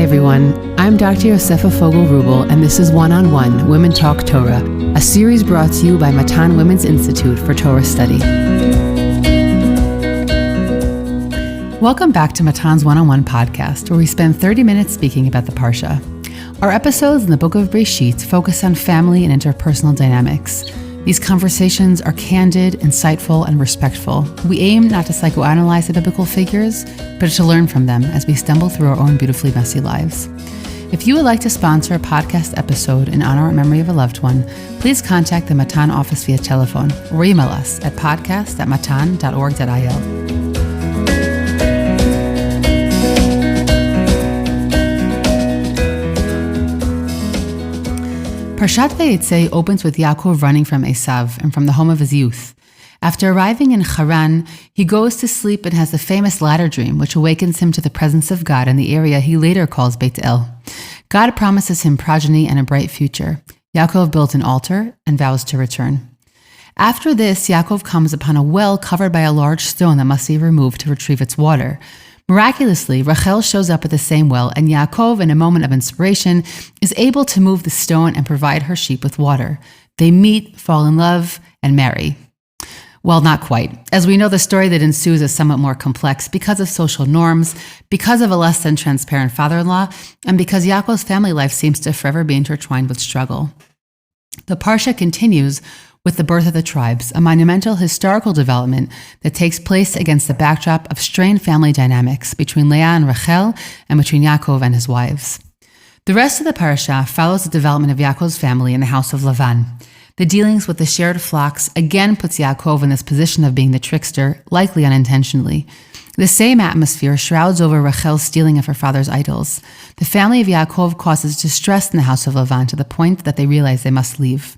everyone. I'm Dr. Yosefa Fogel-Rubel, and this is One-on-One, Women Talk Torah, a series brought to you by Matan Women's Institute for Torah Study. Welcome back to Matan's One-on-One podcast, where we spend 30 minutes speaking about the Parsha. Our episodes in the book of Breshit focus on family and interpersonal dynamics. These conversations are candid, insightful, and respectful. We aim not to psychoanalyze the biblical figures, but to learn from them as we stumble through our own beautifully messy lives. If you would like to sponsor a podcast episode in honor or memory of a loved one, please contact the Matan office via telephone or email us at podcast@matan.org.il. Parshat Vayetze opens with Yaakov running from Esav and from the home of his youth. After arriving in Haran, he goes to sleep and has the famous ladder dream, which awakens him to the presence of God in the area he later calls Batei. God promises him progeny and a bright future. Yaakov builds an altar and vows to return. After this, Yaakov comes upon a well covered by a large stone that must be removed to retrieve its water. Miraculously, Rachel shows up at the same well, and Yaakov, in a moment of inspiration, is able to move the stone and provide her sheep with water. They meet, fall in love, and marry. Well, not quite. As we know, the story that ensues is somewhat more complex because of social norms, because of a less than transparent father-in-law, and because Yaakov's family life seems to forever be intertwined with struggle. The Parsha continues with the birth of the tribes, a monumental historical development that takes place against the backdrop of strained family dynamics between Leah and Rachel and between Yaakov and his wives. The rest of the parasha follows the development of Yaakov's family in the house of Lavan. The dealings with the shared flocks again puts Yaakov in this position of being the trickster, likely unintentionally. The same atmosphere shrouds over Rachel's stealing of her father's idols. The family of Yaakov causes distress in the house of Lavan to the point that they realize they must leave.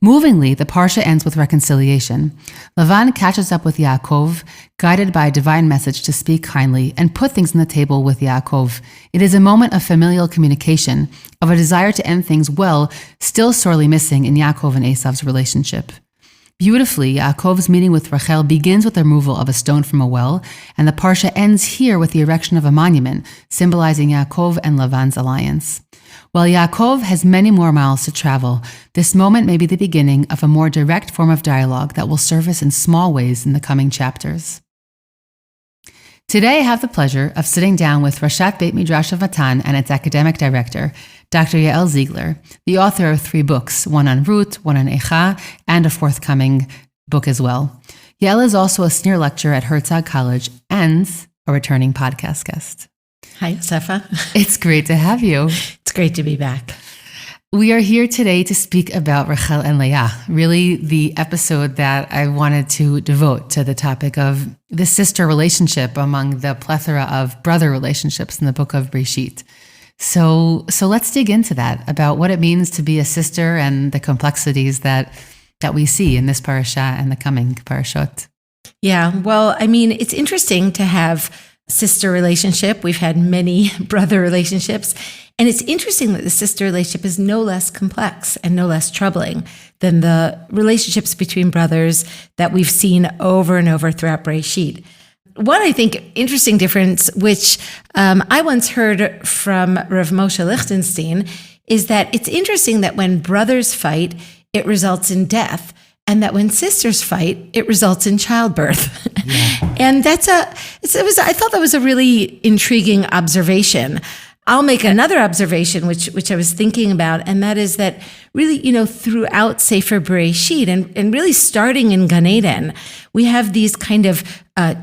Movingly, the Parsha ends with reconciliation. Lavan catches up with Yaakov, guided by a divine message to speak kindly and put things on the table with Yaakov. It is a moment of familial communication, of a desire to end things well, still sorely missing in Yaakov and Esav's relationship. Beautifully, Yaakov's meeting with Rachel begins with the removal of a stone from a well, and the Parsha ends here with the erection of a monument, symbolizing Yaakov and Lavan's alliance. While Yaakov has many more miles to travel, this moment may be the beginning of a more direct form of dialogue that will surface in small ways in the coming chapters. Today I have the pleasure of sitting down with Rashat Beit Midrash of Matan and its academic director, Dr. Yael Ziegler, the author of 3 books, one on Ruth, one on Echa, and a forthcoming book as well. Yael is also a senior lecturer at Herzog College and a returning podcast guest. Hi, Yosefa. It's great to have you. It's great to be back. We are here today to speak about Rachel and Leah, really the episode that I wanted to devote to the topic of the sister relationship among the plethora of brother relationships in the book of Breshit. So let's dig into that, about what it means to be a sister and the complexities that we see in this parasha and the coming parashot. Yeah, well, I mean, it's interesting to have sister relationship. We've had many brother relationships. And it's interesting that the sister relationship is no less complex and no less troubling than the relationships between brothers that we've seen over and over throughout Breshit. One, I think, interesting difference, which I once heard from Rav Moshe Lichtenstein, is that it's interesting that when brothers fight, it results in death. And that when sisters fight, it results in childbirth. Yeah. And I thought that was a really intriguing observation. I'll make another observation, which I was thinking about, and that is that really, throughout Sefer Bereshit and really starting in Gan Eden, we have these kind of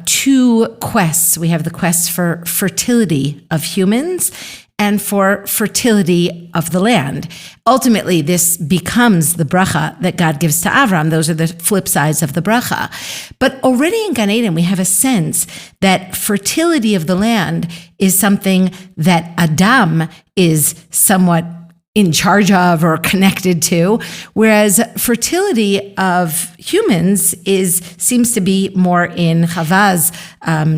2 quests. We have the quest for fertility of humans and for fertility of the land. Ultimately, this becomes the bracha that God gives to Avram. Those are the flip sides of the bracha. But already in Gan Eden, we have a sense that fertility of the land is something that Adam is somewhat in charge of or connected to, whereas fertility of humans seems to be more in Chava's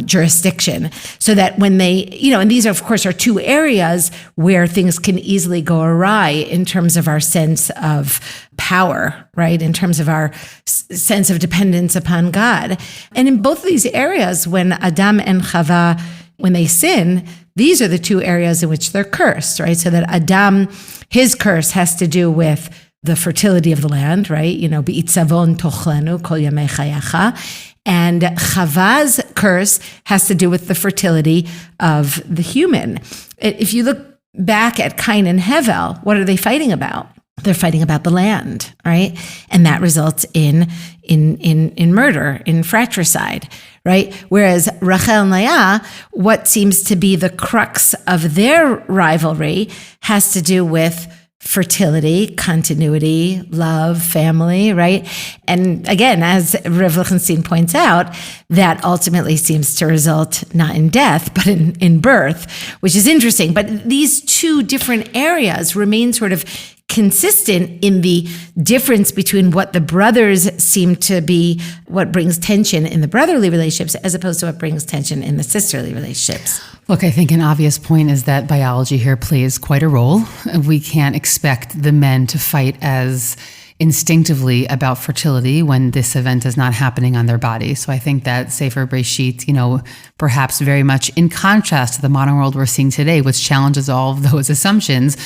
jurisdiction. So that when they, and these of course are 2 areas where things can easily go awry in terms of our sense of power, right? In terms of our sense of dependence upon God. And in both of these areas, when Adam and Chava, when they sin, these are the two areas in which they're cursed, right? So that Adam, his curse has to do with the fertility of the land, right? Be'itzavon tochlenu kol yamei chayacha. And Chava's curse has to do with the fertility of the human. If you look back at Cain and Hevel, what are they fighting about? They're fighting about the land, right? And that results in murder, in fratricide, right? Whereas Rachel and Leah, what seems to be the crux of their rivalry has to do with fertility, continuity, love, family, right? And again, as Rev Lichtenstein points out, that ultimately seems to result not in death, but in birth, which is interesting. But these two different areas remain sort of consistent in the difference between what the brothers seem to be, what brings tension in the brotherly relationships, as opposed to what brings tension in the sisterly relationships. Look, I think an obvious point is that biology here plays quite a role. We can't expect the men to fight as instinctively about fertility when this event is not happening on their body. So I think that Sefer Breshit, perhaps very much in contrast to the modern world we're seeing today, which challenges all of those assumptions,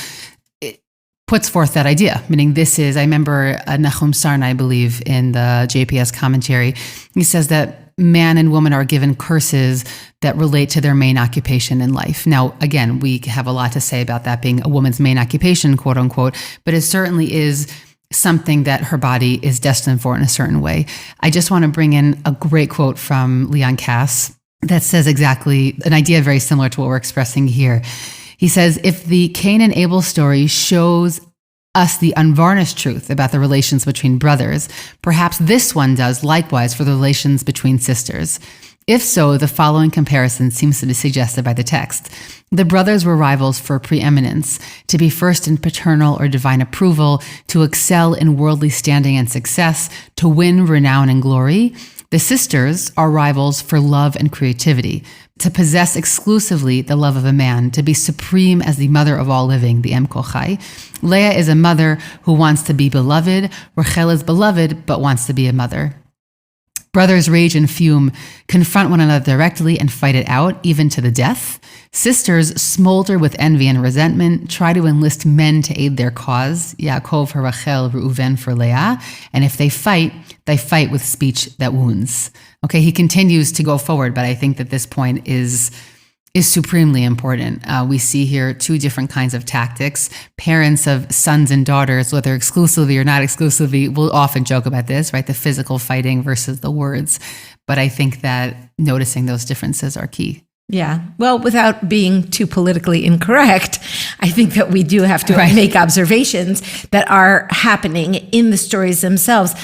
puts forth that idea, meaning this is, I remember Nahum Sarna, I believe, in the JPS commentary, he says that man and woman are given curses that relate to their main occupation in life. Now, again, we have a lot to say about that being a woman's main occupation, quote unquote, but it certainly is something that her body is destined for in a certain way. I just want to bring in a great quote from Leon Kass that says exactly an idea very similar to what we're expressing here. He says, if the Cain and Abel story shows us the unvarnished truth about the relations between brothers, perhaps this one does likewise for the relations between sisters. If so, the following comparison seems to be suggested by the text. The brothers were rivals for preeminence, to be first in paternal or divine approval, to excel in worldly standing and success, to win renown and glory. The sisters are rivals for love and creativity, to possess exclusively the love of a man, to be supreme as the mother of all living, the Em Kochai. Leah is a mother who wants to be beloved. Rachel is beloved, but wants to be a mother. Brothers rage and fume, confront one another directly and fight it out, even to the death. Sisters smolder with envy and resentment, try to enlist men to aid their cause. Yaakov for Rachel, Reuven for Leah. And if they fight with speech that wounds. Okay, he continues to go forward, but I think that this point is supremely important. We see here two different kinds of tactics. Parents of sons and daughters, whether exclusively or not exclusively, will often joke about this, right? The physical fighting versus the words. But I think that noticing those differences are key. Yeah. Well, without being too politically incorrect, I think that we do have to make observations that are happening in the stories themselves.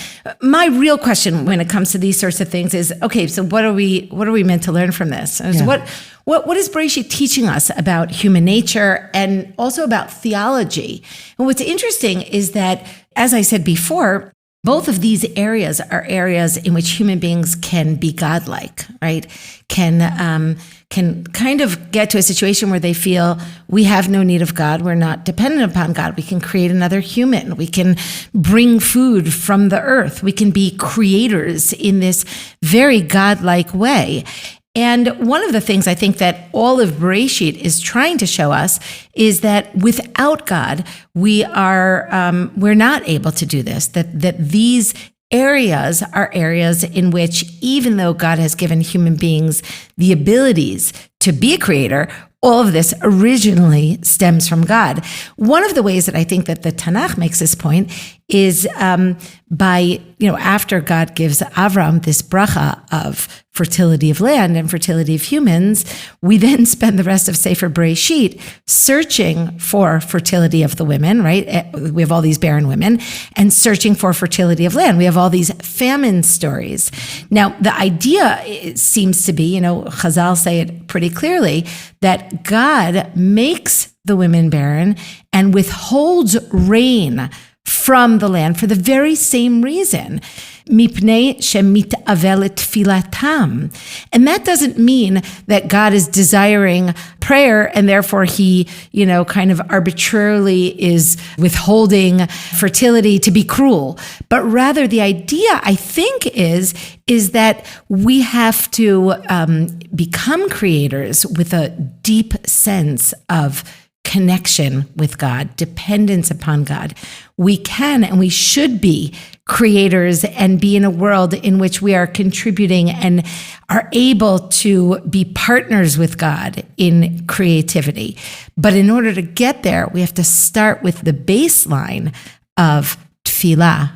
My real question when it comes to these sorts of things is, okay, so what are we meant to learn from this? Yeah. What is Bereshit teaching us about human nature and also about theology? And what's interesting is that, as I said before, both of these areas are areas in which human beings can be godlike, right? Can kind of get to a situation where they feel we have no need of God. We're not dependent upon God. We can create another human. We can bring food from the earth. We can be creators in this very godlike way. And one of the things I think that all of Bereshit is trying to show us is that without God, we're not able to do this. That these areas are areas in which, even though God has given human beings the abilities to be a creator, all of this originally stems from God. One of the ways that I think that the Tanakh makes this point is by, after God gives Avram this bracha of fertility of land and fertility of humans, we then spend the rest of Sefer Bereshit searching for fertility of the women, right? We have all these barren women, and searching for fertility of land. We have all these famine stories. Now, the idea seems to be, Chazal say it pretty clearly, that God makes the women barren and withholds rain from the land for the very same reason. Mipnei shemit'avelet tfilatam. And that doesn't mean that God is desiring prayer and therefore he, kind of arbitrarily is withholding fertility to be cruel. But rather the idea, I think, is that we have to become creators with a deep sense of connection with God, dependence upon God. We can and we should be creators and be in a world in which we are contributing and are able to be partners with God in creativity. But in order to get there, we have to start with the baseline of tefillah,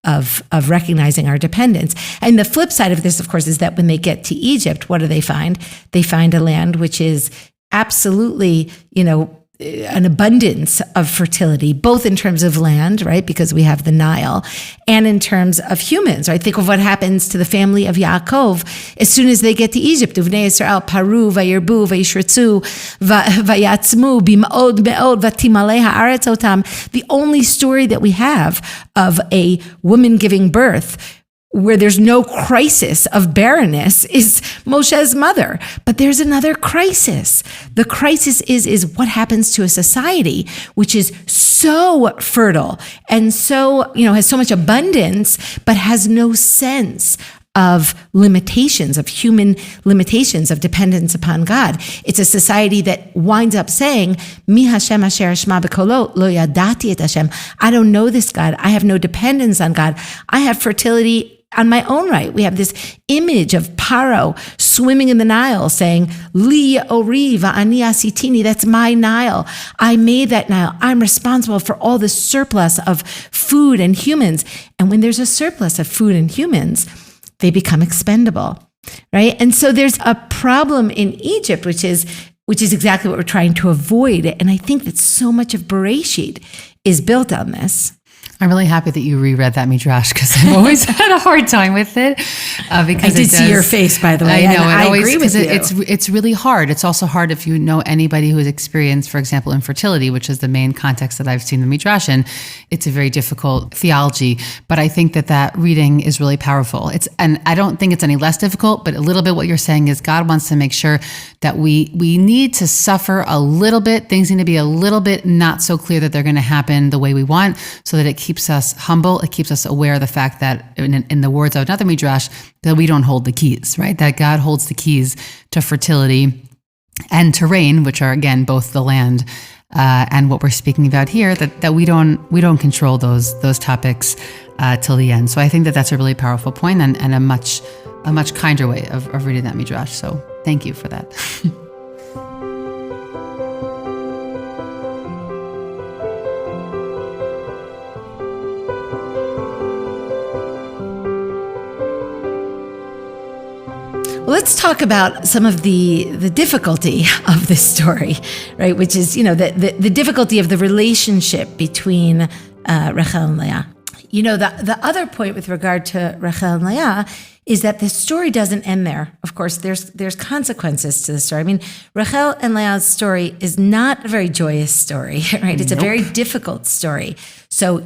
of recognizing our dependence. And the flip side of this, of course, is that when they get to Egypt, what do they find? They find a land which is absolutely, an abundance of fertility, both in terms of land, right, because we have the Nile, and in terms of humans, right? Think of what happens to the family of Yaakov as soon as they get to Egypt. Uvnei Yisrael paru vayirbu vayishretzu vayatzmu b'ma'od me'od vatimalei ha'aretz otam. The only story that we have of a woman giving birth where there's no crisis of barrenness is Moshe's mother. But there's another crisis. The crisis is what happens to a society which is so fertile and so, has so much abundance, but has no sense of limitations, of human limitations, of dependence upon God. It's a society that winds up saying, Mi Hashem asher eshma b'kolo, lo yadati et Hashem. I don't know this God. I have no dependence on God. I have fertility on my own right. We have this image of Paro swimming in the Nile saying, Li ori va'ani asitini, that's my Nile. I made that Nile. I'm responsible for all the surplus of food and humans. And when there's a surplus of food and humans, they become expendable, right? And so there's a problem in Egypt, which is exactly what we're trying to avoid. And I think that so much of Bereshit is built on this. I'm really happy that you reread that Midrash because I've always had a hard time with it. Because I did see your face, by the way. I know. I agree with you. It's really hard. It's also hard if you know anybody who has experienced, for example, infertility, which is the main context that I've seen the Midrash in. It's a very difficult theology, but I think that reading is really powerful. And I don't think it's any less difficult, but a little bit what you're saying is God wants to make sure that we need to suffer a little bit. Things need to be a little bit not so clear that they're going to happen the way we want, so that it keeps us humble. It keeps us aware of the fact that, in the words of another Midrash, that we don't hold the keys, right? That God holds the keys to fertility and to rain, which are, again, both the land and what we're speaking about here, that we don't control those topics till the end. So I think that that's a really powerful point and a much kinder way of reading that Midrash. So thank you for that. Let's talk about some of the difficulty of this story, right? Which is, the difficulty of the relationship between Rachel and Leah. The other point with regard to Rachel and Leah is that the story doesn't end there. Of course, there's consequences to the story. I mean, Rachel and Leah's story is not a very joyous story, right? It's a very difficult story. So,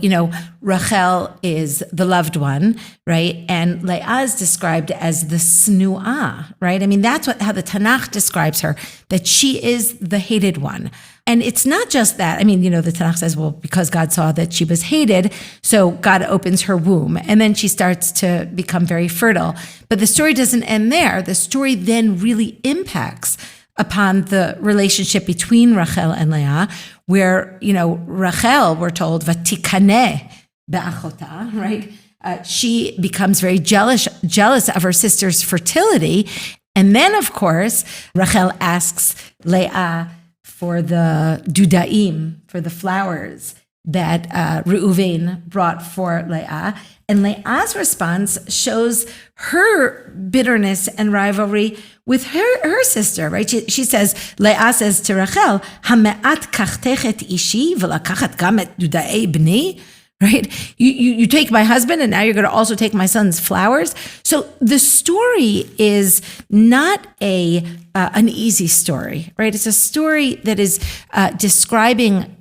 Rachel is the loved one, right? And Leah is described as the snu'ah, right? I mean, that's how the Tanakh describes her, that she is the hated one. And it's not just that. I mean, the Tanakh says, well, because God saw that she was hated, so God opens her womb. And then she starts to become very fertile. But the story doesn't end there. The story then really impacts upon the relationship between Rachel and Leah, where, Rachel, we're told, vatikaneh be'achota, right? She becomes very jealous of her sister's fertility. And then, of course, Rachel asks Leah for the dudaim, for the flowers that Reuven brought for Leah. And Leah's response shows her bitterness and rivalry with her sister, right? She says, Leah says to Rachel, Hame'at kachtech et ishi v'lakachat gam et dudai b'ni, right? You take my husband and now you're going to also take my son's flowers. So the story is not an easy story, right? It's a story that is describing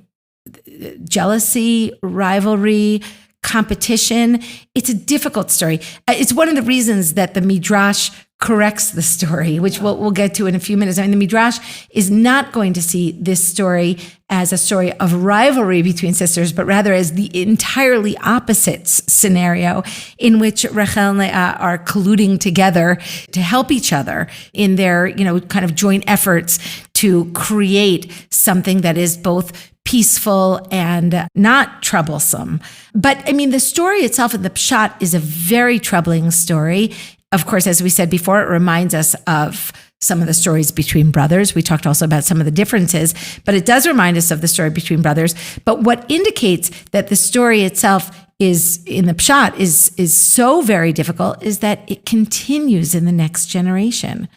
jealousy, rivalry, competition. It's a difficult story. It's one of the reasons that the Midrash corrects the story, which we'll get to in a few minutes. I mean, the Midrash is not going to see this story as a story of rivalry between sisters, but rather as the entirely opposite scenario in which Rachel and Leah are colluding together to help each other in their, kind of joint efforts to create something that is both peaceful and not troublesome. But I mean, the story itself in the Pshat is a very troubling story. Of course, as we said before, it reminds us of some of the stories between brothers. We talked also about some of the differences, but it does remind us of the story between brothers. But what indicates that the story itself is in the Pshat is so very difficult is that it continues in the next generation,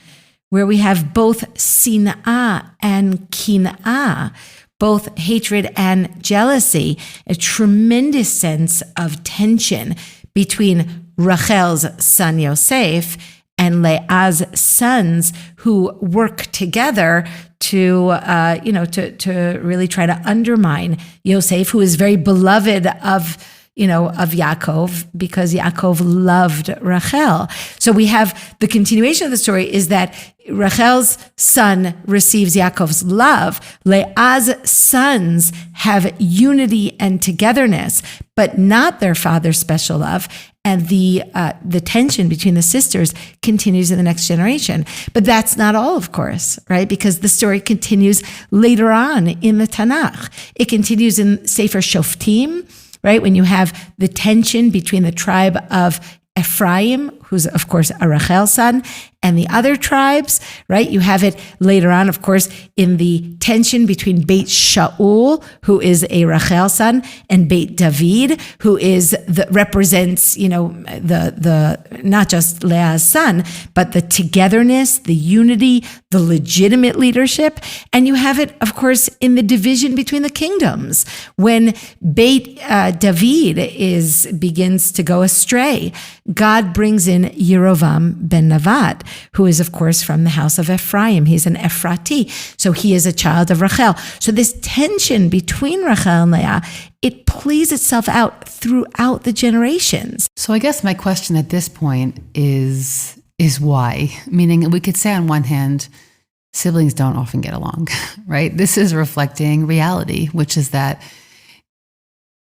where we have both sin'ah and kin'ah, both hatred and jealousy, a tremendous sense of tension between Rachel's son Yosef and Leah's sons, who work together to really try to undermine Yosef, who is very beloved of Yaakov, because Yaakov loved Rachel. So we have the continuation of the story is that Rachel's son receives Yaakov's love. Leah's sons have unity and togetherness, but not their father's special love. And the tension between the sisters continues in the next generation. But that's not all, of course, right? Because the story continues later on in the Tanakh. It continues in Sefer Shoftim, right? When you have the tension between the tribe of Ephraim, who's, of course, a Rachel's son, and the other tribes, right? You have it later on, of course, in the tension between Beit Shaul, who is a Rachel son, and Beit David, who represents, the not just Leah's son, but the togetherness, the unity, the legitimate leadership. And you have it, of course, in the division between the kingdoms, when Beit David begins to go astray. God brings in Yerovam ben Nevat, who is, of course, from the house of Ephraim. He's an Ephrati, so he is a child of Rachel. So this tension between Rachel and Leah, it plays itself out throughout the generations. So I guess my question at this point is why? Meaning, we could say on one hand, siblings don't often get along, right? This is reflecting reality, which is that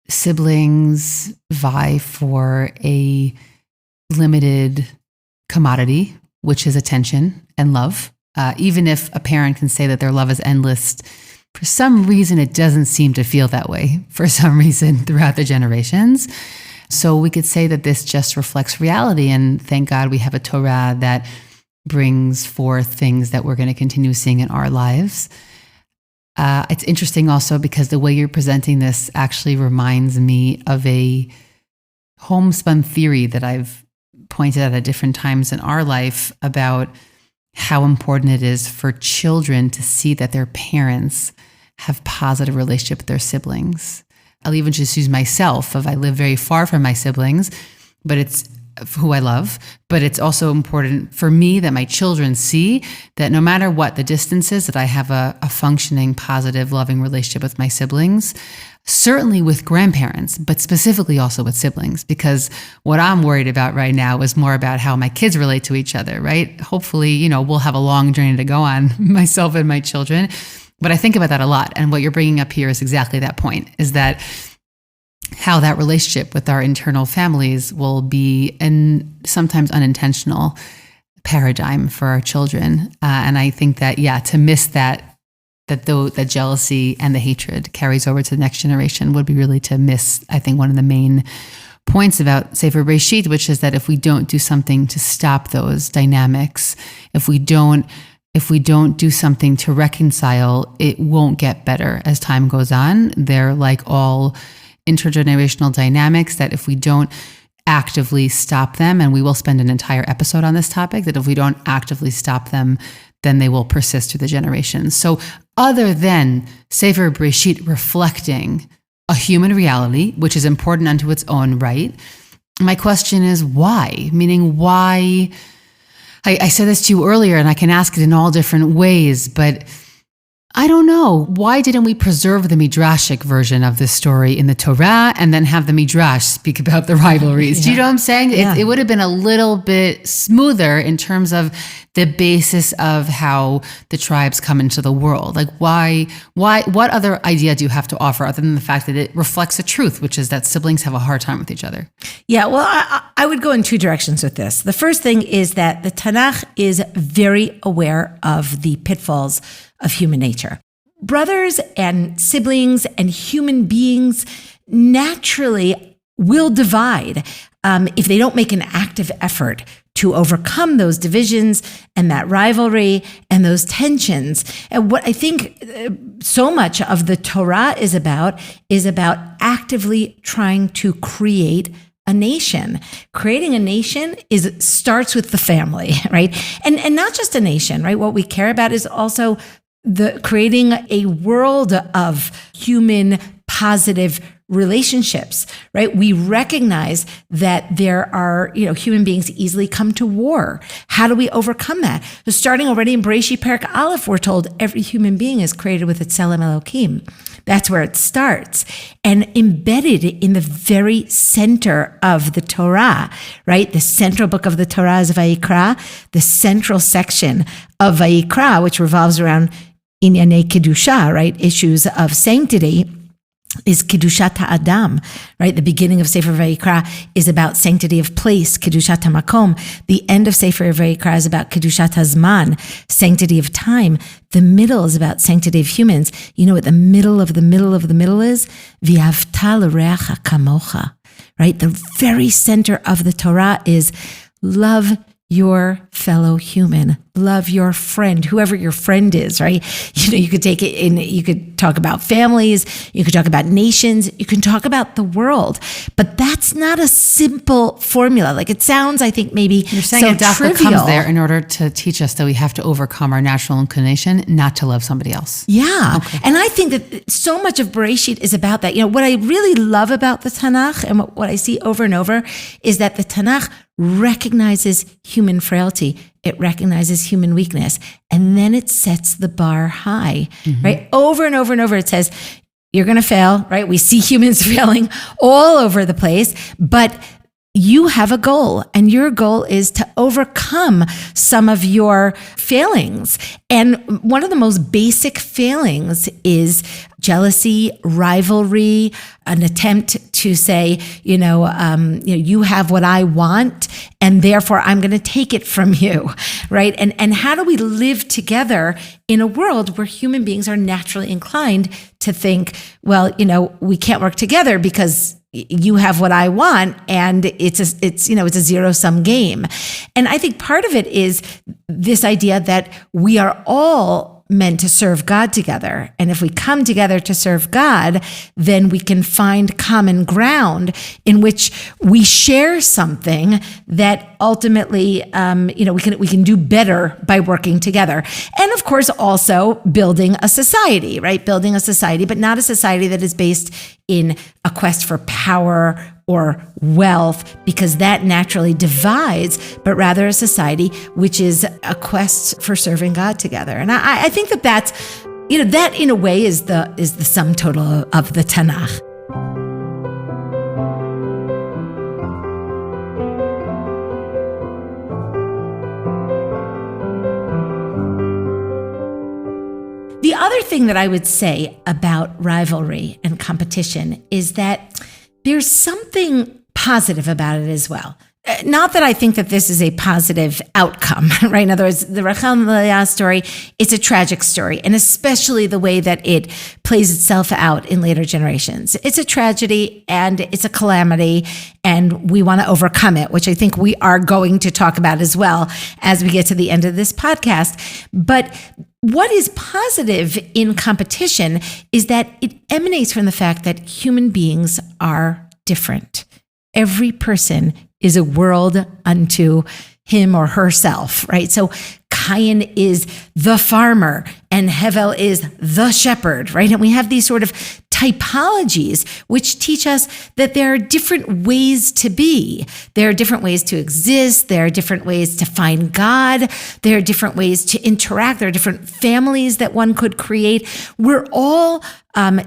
siblings vie for a limited commodity, which is attention and love. Even if a parent can say that their love is endless, for some reason it doesn't seem to feel that way for some reason throughout the generations. So we could say that this just reflects reality, and thank God we have a Torah that brings forth things that we're going to continue seeing in our lives. It's interesting also because the way you're presenting this actually reminds me of a homespun theory that I've pointed out at different times in our life about how important it is for children to see that their parents have positive relationship with their siblings. I'll even just use myself. If I live very far from my siblings, but it's who I love, but it's also important for me that my children see that no matter what the distance is, that I have a functioning, positive, loving relationship with my siblings, certainly with grandparents, but specifically also with siblings, because what I'm worried about right now is more about how my kids relate to each other, right? Hopefully, we'll have a long journey to go on, myself and my children. But I think about that a lot. And what you're bringing up here is exactly that point, is that how that relationship with our internal families will be an sometimes unintentional paradigm for our children. And I think that, to miss that jealousy and the hatred carries over to the next generation would be really to miss, I think, one of the main points about Sefer Bereshit, which is that if we don't do something to stop those dynamics, if we don't do something to reconcile, it won't get better as time goes on. They're like all intergenerational dynamics that if we don't actively stop them, and we will spend an entire episode on this topic, that if we don't actively stop them, then they will persist through the generations. So other than Sefer Bereshit reflecting a human reality, which is important unto its own right, my question is why? Meaning why? I said this to you earlier, and I can ask it in all different ways, but I don't know. Why didn't we preserve the Midrashic version of this story in the Torah and then have the Midrash speak about the rivalries? Do you know what I'm saying? Yeah. It would have been a little bit smoother in terms of the basis of how the tribes come into the world. Like what other idea do you have to offer other than the fact that it reflects the truth, which is that siblings have a hard time with each other? Yeah, well, I would go in two directions with this. The first thing is that the Tanakh is very aware of the pitfalls of human nature. Brothers and siblings and human beings naturally will divide if they don't make an active effort to overcome those divisions and that rivalry and those tensions. And what I think so much of the Torah is about actively trying to create a nation. Creating a nation starts with the family, right? And not just a nation, right? What we care about is also creating a world of human positive relationships, right? We recognize that there are, human beings easily come to war. How do we overcome that? So starting already in Bereshit Perek Aleph, we're told every human being is created with a Tselem Elokim. That's where it starts. And embedded in the very center of the Torah, right? The central book of the Torah is Vayikra, the central section of Vayikra, which revolves around Inyanei Kedusha, right? Issues of sanctity, is Kedushat HaAdam, right? The beginning of Sefer Vayikra is about sanctity of place, Kedushat HaMakom. The end of Sefer Vayikra is about Kedushat HaZman, sanctity of time. The middle is about sanctity of humans. You know what the middle of the middle of the middle is? V'ahavta l'reacha kamocha, right? The very center of the Torah is love your fellow human, love your friend, whoever your friend is, right? You could take it in, you could talk about families, you could talk about nations, you can talk about the world, but that's not a simple formula. Like it sounds, I think maybe you're saying so a dafka trivial. Comes there in order to teach us that we have to overcome our natural inclination not to love somebody else. Yeah. Okay. And I think that so much of Bereshit is about that. What I really love about the Tanakh and what I see over and over is that the Tanakh recognizes human frailty. It recognizes human weakness. And then it sets the bar high, right? Over and over and over, it says, you're going to fail, right? We see humans failing all over the place, but you have a goal, and your goal is to overcome some of your failings. And one of the most basic failings is jealousy, rivalry, an attempt to say, you have what I want, and therefore I'm going to take it from you, right? And how do we live together in a world where human beings are naturally inclined to think, well, we can't work together because you have what I want, and it's a zero-sum game. And I think part of it is this idea that we are all meant to serve God together. And if we come together to serve God, then we can find common ground in which we share something that ultimately, we can do better by working together. And of course, also building a society, right? Building a society, but not a society that is based in a quest for power or wealth, because that naturally divides, but rather a society which is a quest for serving God together. And I think that's, that in a way is the sum total of the Tanakh. The other thing that I would say about rivalry and competition is that there's something positive about it as well. Not that I think that this is a positive outcome, right? In other words, the Rachel and Leah story, it's a tragic story, and especially the way that it plays itself out in later generations. It's a tragedy and it's a calamity, and we want to overcome it, which I think we are going to talk about as well as we get to the end of this podcast. But what is positive in competition is that it emanates from the fact that human beings are different. Every person is a world unto him or herself, right? So Cain is the farmer and Hevel is the shepherd, right? And we have these sort of typologies which teach us that there are different ways to be. There are different ways to exist. There are different ways to find God. There are different ways to interact. There are different families that one could create. We're all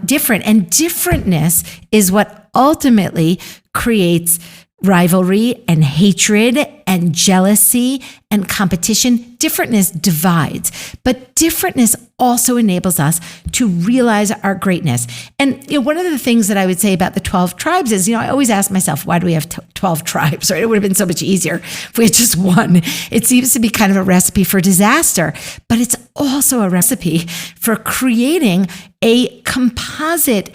different, and differentness is what ultimately creates rivalry and hatred and jealousy and competition. Differentness divides, but differentness also enables us to realize our greatness. And one of the things that I would say about the 12 tribes is, I always ask myself, why do we have 12 tribes? Right? It would have been so much easier if we had just one. It seems to be kind of a recipe for disaster, but it's also a recipe for creating a composite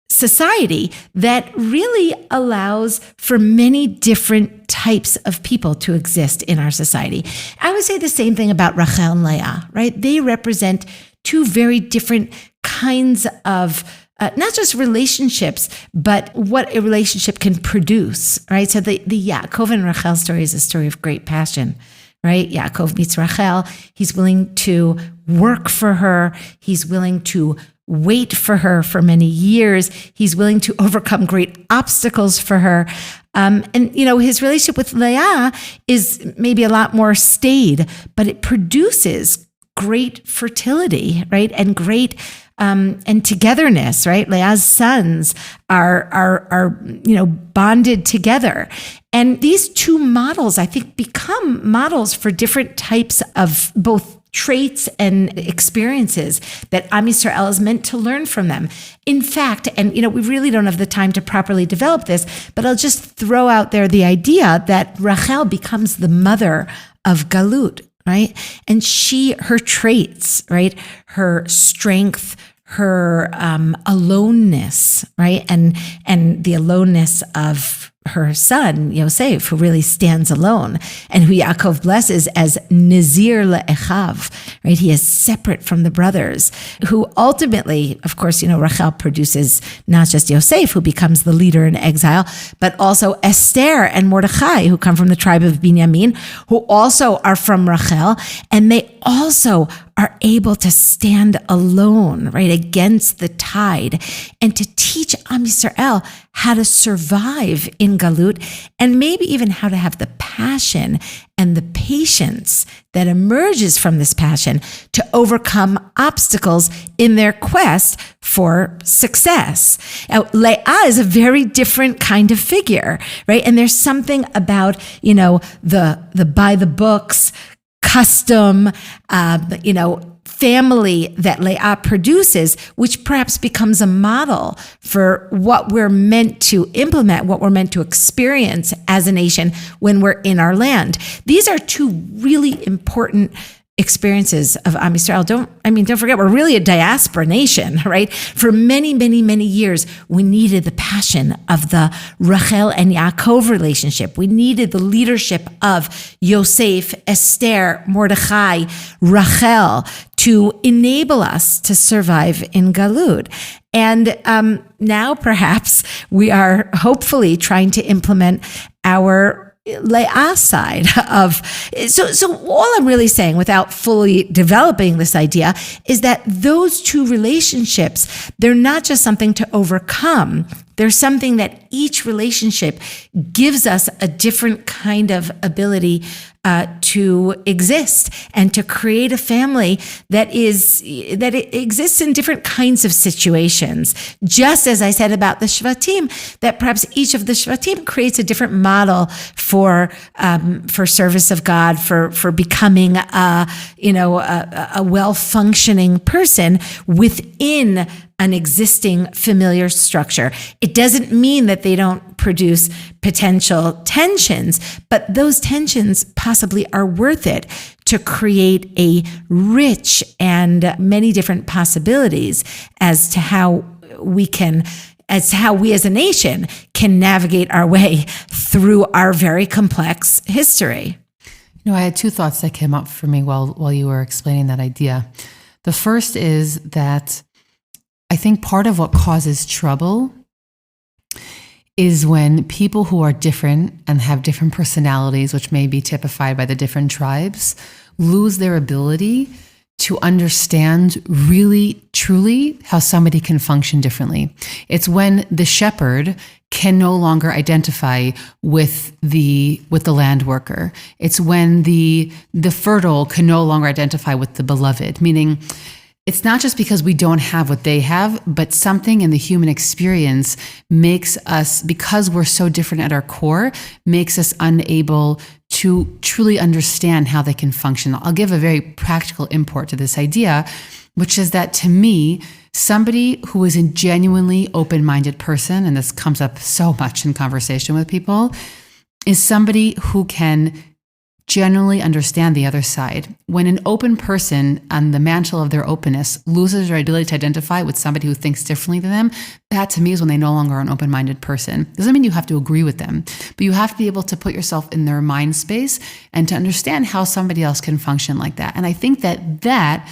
society that really allows for many different types of people to exist in our society. I would say the same thing about Rachel and Leah, right? They represent two very different kinds of not just relationships, but what a relationship can produce, right? So the Yaakov and Rachel story is a story of great passion, right? Yaakov meets Rachel. He's willing to work for her. He's willing to wait for her for many years. He's willing to overcome great obstacles for her. And his relationship with Leah is maybe a lot more staid, but it produces great fertility, right? And great and togetherness, right? Leah's sons are bonded together. And these two models, I think, become models for different types of both traits and experiences that Am Yisrael is meant to learn from them. In fact, and we really don't have the time to properly develop this, but I'll just throw out there the idea that Rachel becomes the mother of Galut, right? And her traits, right? Her strength, her aloneness, right? And the aloneness of her son, Yosef, who really stands alone, and who Yaakov blesses as Nazir le'echav, right? He is separate from the brothers, who ultimately, of course, Rachel produces not just Yosef, who becomes the leader in exile, but also Esther and Mordechai, who come from the tribe of Binyamin, who also are from Rachel, and they also are able to stand alone, right, against the tide, and to teach Am Yisrael how to survive in Galut, and maybe even how to have the passion and the patience that emerges from this passion to overcome obstacles in their quest for success. Now, Leah is a very different kind of figure, right? And there's something about, the by the books, custom, family that Leah produces, which perhaps becomes a model for what we're meant to implement, what we're meant to experience as a nation when we're in our land. These are two really important experiences of Am Yisrael. Don't forget, we're really a diaspora nation, right? For many, many, many years, we needed the passion of the Rachel and Yaakov relationship. We needed the leadership of Yosef, Esther, Mordechai, Rachel to enable us to survive in Galut. And now perhaps we are hopefully trying to implement our Leah side of, so all I'm really saying without fully developing this idea is that those two relationships, they're not just something to overcome. They're something that each relationship gives us a different kind of ability to exist and to create a family that it exists in different kinds of situations. Just as I said about the Shvatim, that perhaps each of the Shvatim creates a different model for service of God, for becoming a well-functioning person within an existing familiar structure. It doesn't mean that they don't produce potential tensions, but those tensions possibly are worth it to create a rich and many different possibilities as to how we as a nation can navigate our way through our very complex history. I had two thoughts that came up for me while you were explaining that idea. The first is that I think part of what causes trouble is when people who are different and have different personalities, which may be typified by the different tribes, lose their ability to understand really, truly how somebody can function differently. It's when the shepherd can no longer identify with the land worker. It's when the fertile can no longer identify with the beloved, meaning it's not just because we don't have what they have, but something in the human experience makes us, because we're so different at our core, makes us unable to truly understand how they can function. I'll give a very practical import to this idea, which is that to me, somebody who is a genuinely open-minded person, and this comes up so much in conversation with people, is somebody who can genuinely understand the other side. When an open person, on the mantle of their openness, loses their ability to identify with somebody who thinks differently than them, that to me is when they no longer are an open-minded person. Doesn't mean you have to agree with them, but you have to be able to put yourself in their mind space and to understand how somebody else can function like that. And I think that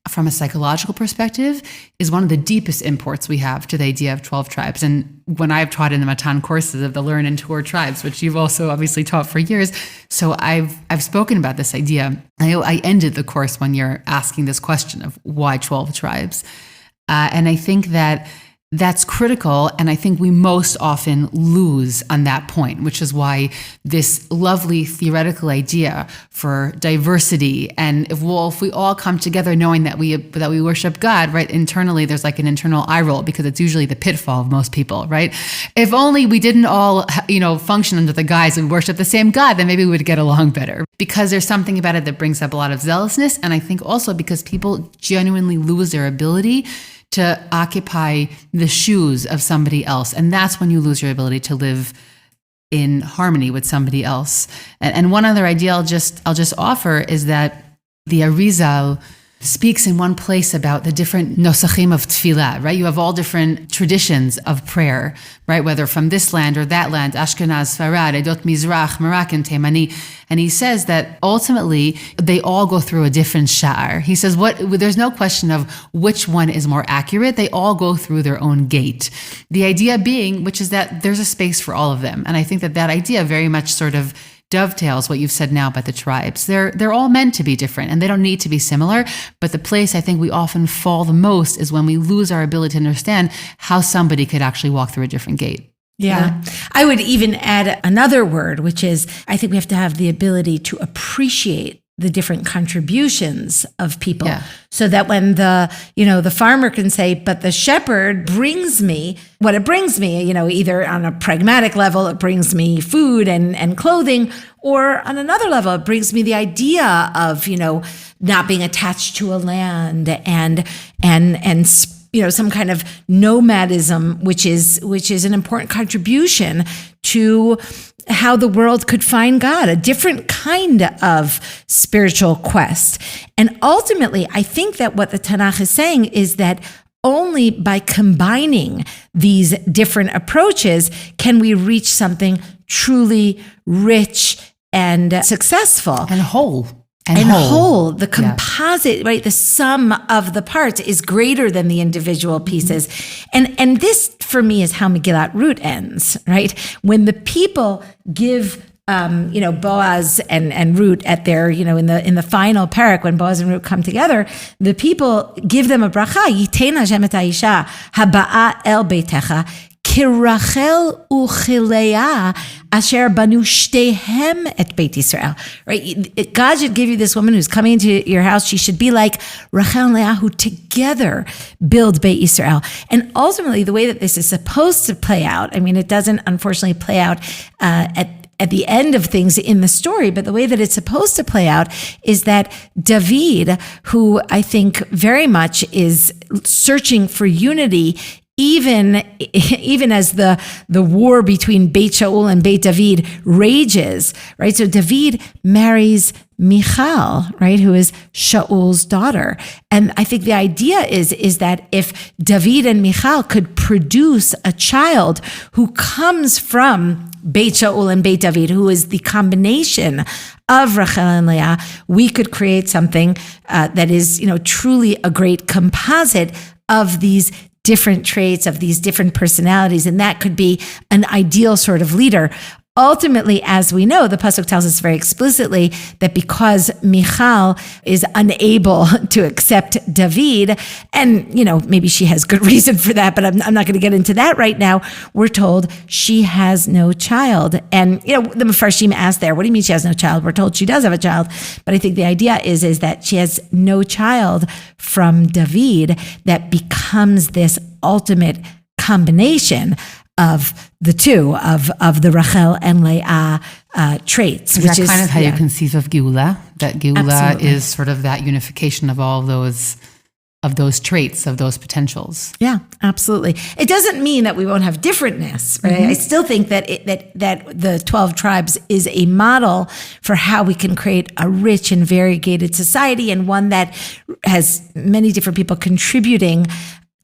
from a psychological perspective, is one of the deepest imports we have to the idea of 12 tribes. And when I've taught in the Matan courses of the Learn and Tour tribes, which you've also obviously taught for years, so I've spoken about this idea. I ended the course one year asking this question of why 12 tribes? And I think that's critical, and I think we most often lose on that point, which is why this lovely theoretical idea for diversity, and if we all come together knowing that we worship God, right? Internally, there's like an internal eye roll, because it's usually the pitfall of most people, right? If only we didn't all, function under the guise and worship the same God, then maybe we would get along better. Because there's something about it that brings up a lot of zealousness, and I think also because people genuinely lose their ability to occupy the shoes of somebody else. And that's when you lose your ability to live in harmony with somebody else. And one other idea I'll just offer is that the Arizal speaks in one place about the different nosachim of tefillah, right? You have all different traditions of prayer, right? Whether from this land or that land, Ashkenaz, Sfarad, Edot Mizrach, Moroccan, Temani. And he says that ultimately they all go through a different sha'ar. He says there's no question of which one is more accurate. They all go through their own gate. The idea being, which is that there's a space for all of them. And I think that idea very much sort of dovetails what you've said now about the tribes. They're all meant to be different, and they don't need to be similar. But the place I think we often fall the most is when we lose our ability to understand how somebody could actually walk through a different gate. Yeah. I would even add another word, which is I think we have to have the ability to appreciate the different contributions of people, so that when the farmer can say, but the shepherd brings me what it brings me, either on a pragmatic level, it brings me food and clothing, or on another level, it brings me the idea of, not being attached to a land and some kind of nomadism, which is an important contribution to how the world could find God, a different kind of spiritual quest. And ultimately, I think that what the Tanakh is saying is that only by combining these different approaches can we reach something truly rich and successful. And whole. And whole, the composite, right? The sum of the parts is greater than the individual pieces. And this, for me, is how Megillat Ruth ends, right? When the people give, Boaz and Ruth at their, in the final parak, when Boaz and Ruth come together, the people give them a bracha, Yitein Hashem et ha'isha haba'a el beitecha, Kirachel uchilea asher banu shtehem et Beit Yisrael. Right? God should give you this woman who's coming into your house. She should be like Rachel and Leah, who together build Beit Yisrael. And ultimately, the way that this is supposed to play out, it doesn't unfortunately play out at the end of things in the story, but the way that it's supposed to play out is that David, who I think very much is searching for unity, even as the war between Beit Shaul and Beit David rages, right? So David marries Michal, right, who is Shaul's daughter. And I think the idea is that if David and Michal could produce a child who comes from Beit Shaul and Beit David, who is the combination of Rachel and Leah, we could create something that is, truly a great composite of these different traits, of these different personalities, and that could be an ideal sort of leader. Ultimately, as we know, the pasuk tells us very explicitly that because Michal is unable to accept David, and maybe she has good reason for that, but I'm not going to get into that right now. We're told she has no child, and the Mefarshim asked there, "What do you mean she has no child?" We're told she does have a child, but I think the idea is that she has no child from David that becomes this ultimate combination of the two, of the Rachel and Leah traits. Is which that kind of how yeah. you conceive of Geula? That Geula Absolutely. is sort of that unification of all those traits, of those potentials. Yeah, absolutely. It doesn't mean that we won't have differentness, right? I still think that that the 12 tribes is a model for how we can create a rich and variegated society, and one that has many different people contributing,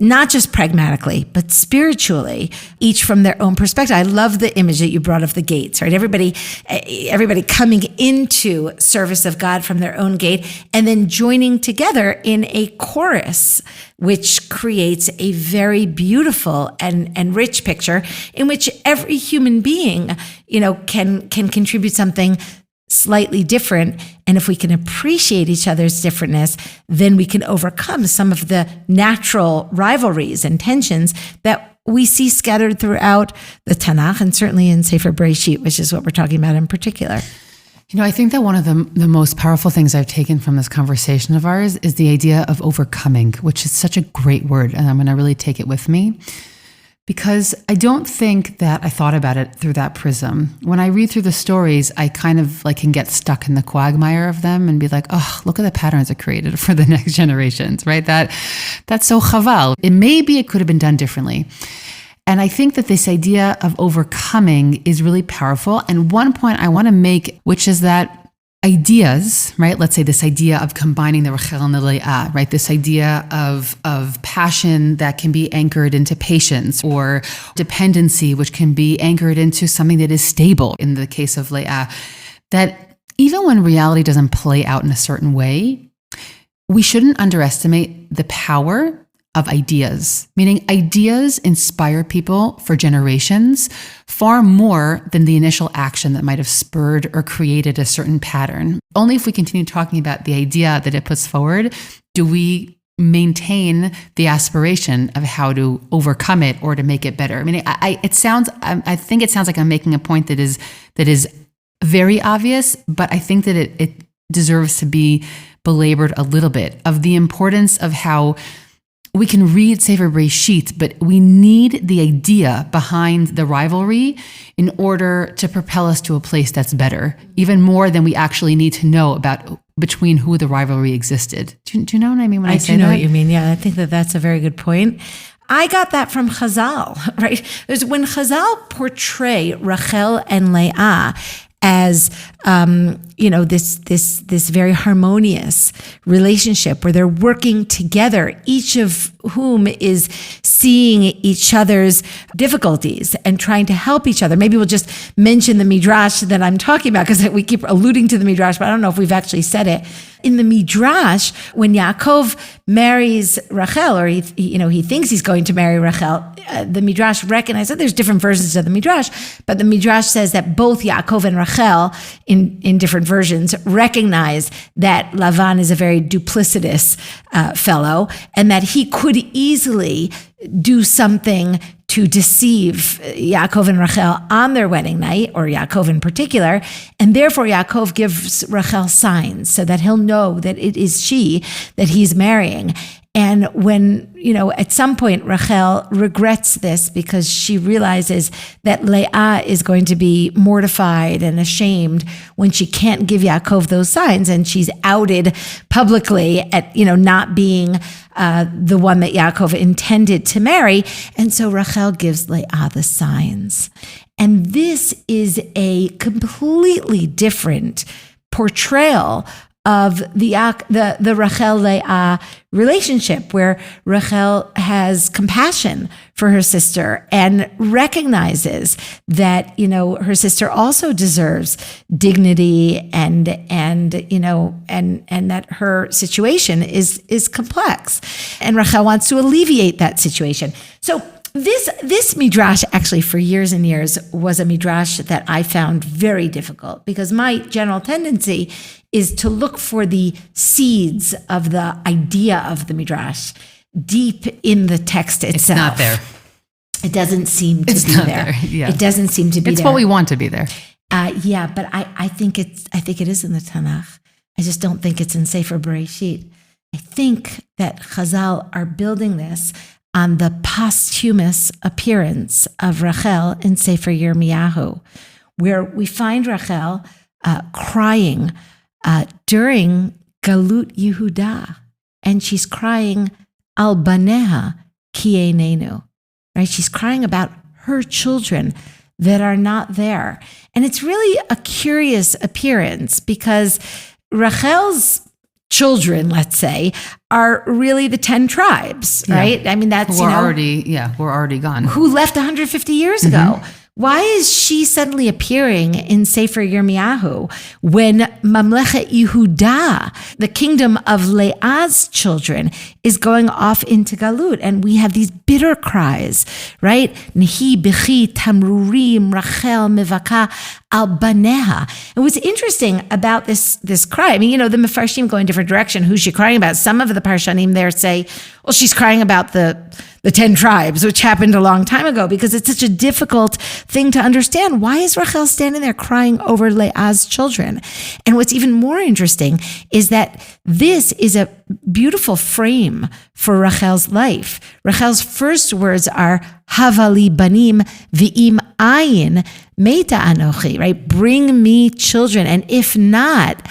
not just pragmatically, but spiritually, each from their own perspective. I love the image that you brought of the gates, right? Everybody coming into service of God from their own gate, and then joining together in a chorus, which creates a very beautiful and rich picture in which every human being, can contribute something slightly different. And if we can appreciate each other's differentness, then we can overcome some of the natural rivalries and tensions that we see scattered throughout the Tanakh, and certainly in Sefer Bereshit, which is what we're talking about in particular. I think that one of the most powerful things I've taken from this conversation of ours is the idea of overcoming, which is such a great word, and I'm going to really take it with me. Because I don't think that I thought about it through that prism. When I read through the stories, I kind of can get stuck in the quagmire of them and be like, oh, look at the patterns it created for the next generations, right? That's so chaval. It could have been done differently. And I think that this idea of overcoming is really powerful. And one point I want to make, which is that ideas, right? Let's say this idea of combining the Rachel and the Leah, right? This idea of passion that can be anchored into patience, or dependency, which can be anchored into something that is stable in the case of Leah, that even when reality doesn't play out in a certain way, we shouldn't underestimate the power of ideas, meaning ideas inspire people for generations far more than the initial action that might have spurred or created a certain pattern. Only if we continue talking about the idea that it puts forward do we maintain the aspiration of how to overcome it or to make it better. I think it sounds like I'm making a point that is very obvious, but I think that it deserves to be belabored a little bit, of the importance of how we can read Sefer Bereshit, but we need the idea behind the rivalry in order to propel us to a place that's better, even more than we actually need to know about between who the rivalry existed. Do you know what I mean when I say that? I do know what you mean. Yeah, I think that's a very good point. I got that from Chazal, right? There's when Chazal portray Rachel and Leah as this very harmonious relationship where they're working together, each of whom is seeing each other's difficulties and trying to help each other. Maybe we'll just mention the Midrash that I'm talking about, because we keep alluding to the Midrash, but I don't know if we've actually said it. In the Midrash, when Yaakov marries Rachel, or he thinks he's going to marry Rachel, the Midrash recognizes that there's different versions of the Midrash, but the Midrash says that both Yaakov and Rachel, in different versions, recognize that Lavan is a very duplicitous fellow, and that he could easily do something to deceive Yaakov and Rachel on their wedding night, or Yaakov in particular, and therefore Yaakov gives Rachel signs so that he'll know that it is she that he's marrying. And when, at some point Rachel regrets this because she realizes that Leah is going to be mortified and ashamed when she can't give Yaakov those signs, and she's outed publicly at, not being the one that Yaakov intended to marry. And so Rachel gives Leah the signs. And this is a completely different portrayal of the Rachel-Leah relationship, where Rachel has compassion for her sister and recognizes that, her sister also deserves dignity and that her situation is complex. And Rachel wants to alleviate that situation. So this Midrash actually for years and years was a Midrash that I found very difficult, because my general tendency is to look for the seeds of the idea of the Midrash deep in the text itself. It's not there. It doesn't seem to be there. Yeah. It doesn't seem to be it's there. It's what we want to be there. But I think it is in the Tanakh. I just don't think it's in Sefer Bereshit. I think that Chazal are building this on the posthumous appearance of Rachel in Sefer Yirmiyahu, where we find Rachel crying during Galut Yehuda, and she's crying al baneha ki einenu, right? She's crying about her children that are not there. And it's really a curious appearance, because Rachel's children, let's say, are really the 10 tribes, right? I mean, that's, we're already gone. Who left 150 years ago. Why is she suddenly appearing in Sefer Yirmiyahu when Mamlechet Yehuda, the kingdom of Leah's children, is going off into Galut? And we have these bitter cries, right? Nehi bechi tamrurim Rachel mevaka al baneha. And what's interesting about this cry, I mean, the Mefarshim go in different direction. Who's she crying about? Some of the Parshanim there say, well, she's crying about the 10 tribes, which happened a long time ago, because it's such a difficult thing to understand. Why is Rachel standing there crying over Leah's children? And what's even more interesting is that this is a beautiful frame for Rachel's life. Rachel's first words are, Havali banim v'im ayin meta anochi, right? Bring me children, and if not,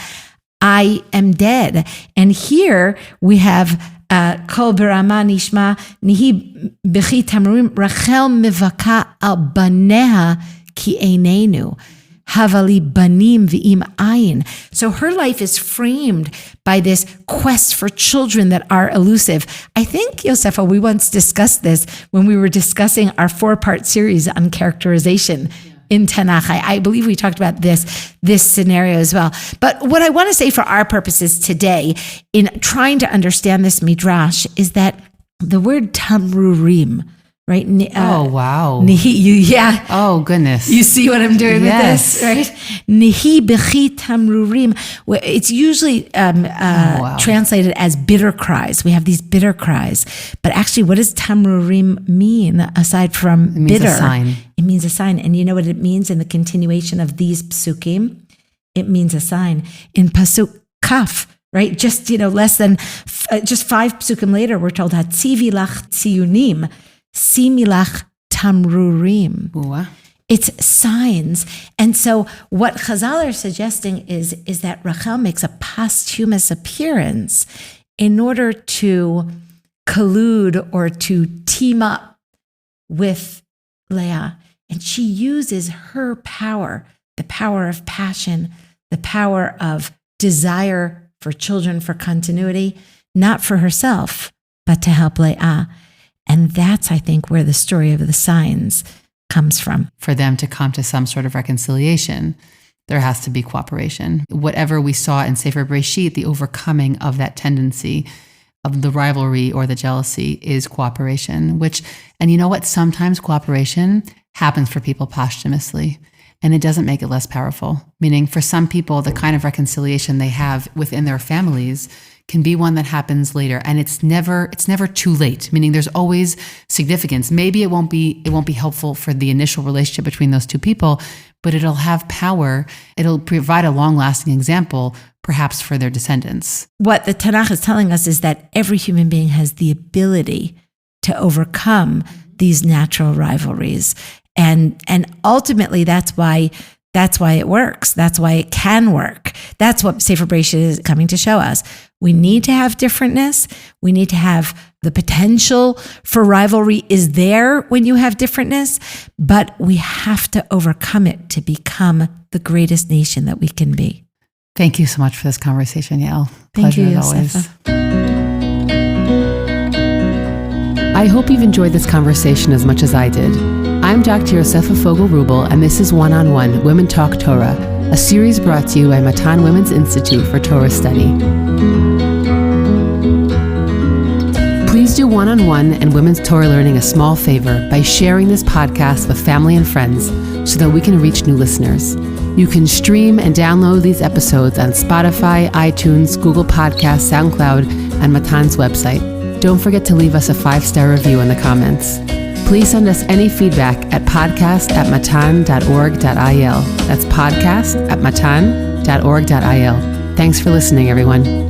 I am dead. And here we have Kol berama nishma nihi bechi tamrurim Rachel mevaka al baneha ki einenu havali banim v'im ayin. So her life is framed by this quest for children that are elusive. I think, Yosefa, we once discussed this when we were discussing our 4-part series on characterization in Tanakh. I believe we talked about this scenario as well. But what I want to say for our purposes today in trying to understand this Midrash is that the word tamrurim, right? Oh, wow. Yeah. Oh, goodness. You see what I'm doing with this, right? Nihi bechi tamrurim. It's usually translated as bitter cries. We have these bitter cries. But actually, what does tamrurim mean aside from bitter? It means a sign. It means a sign. And you know what it means in the continuation of these psukim? It means a sign. In pasuk kaf, right? Just, less than, just 5 psukim later, we're told, Hatzivi lach tziyunim, similach tamrurim. Ooh. It's signs. And so what Chazal are suggesting is that Rachel makes a posthumous appearance in order to collude or to team up with Leah. And she uses her power, the power of passion, the power of desire for children, for continuity, not for herself, but to help Leah. And that's, I think, where the story of the signs comes from. For them to come to some sort of reconciliation, there has to be cooperation. Whatever we saw in Sefer Bereshit, the overcoming of that tendency of the rivalry or the jealousy is cooperation, and you know what? Sometimes cooperation happens for people posthumously, and it doesn't make it less powerful. Meaning for some people, the kind of reconciliation they have within their families can be one that happens later, and it's never too late. Meaning there's always significance. Maybe it won't be helpful for the initial relationship between those two people, but it'll have power. It'll provide a long-lasting example, perhaps for their descendants. What the Tanakh is telling us is that every human being has the ability to overcome these natural rivalries, and ultimately that's why it works. That's why it can work. That's what Sefer Bereshit is coming to show us. We need to have differentness. We need to have the potential for rivalry is there when you have differentness, but we have to overcome it to become the greatest nation that we can be. Thank you so much for this conversation, Yael. Thank Pleasure you, as always. Yosefa. I hope you've enjoyed this conversation as much as I did. I'm Dr. Yosefa Fogel-Rubel, and this is One-on-One Women Talk Torah, a series brought to you by Matan Women's Institute for Torah Study. Please do One-on-One and Women's Torah Learning a small favor by sharing this podcast with family and friends so that we can reach new listeners. You can stream and download these episodes on Spotify, iTunes, Google Podcasts, SoundCloud, and Matan's website. Don't forget to leave us a 5-star review in the comments. Please send us any feedback at podcast@matan.org.il. That's podcast@matan.org.il. Thanks for listening, everyone.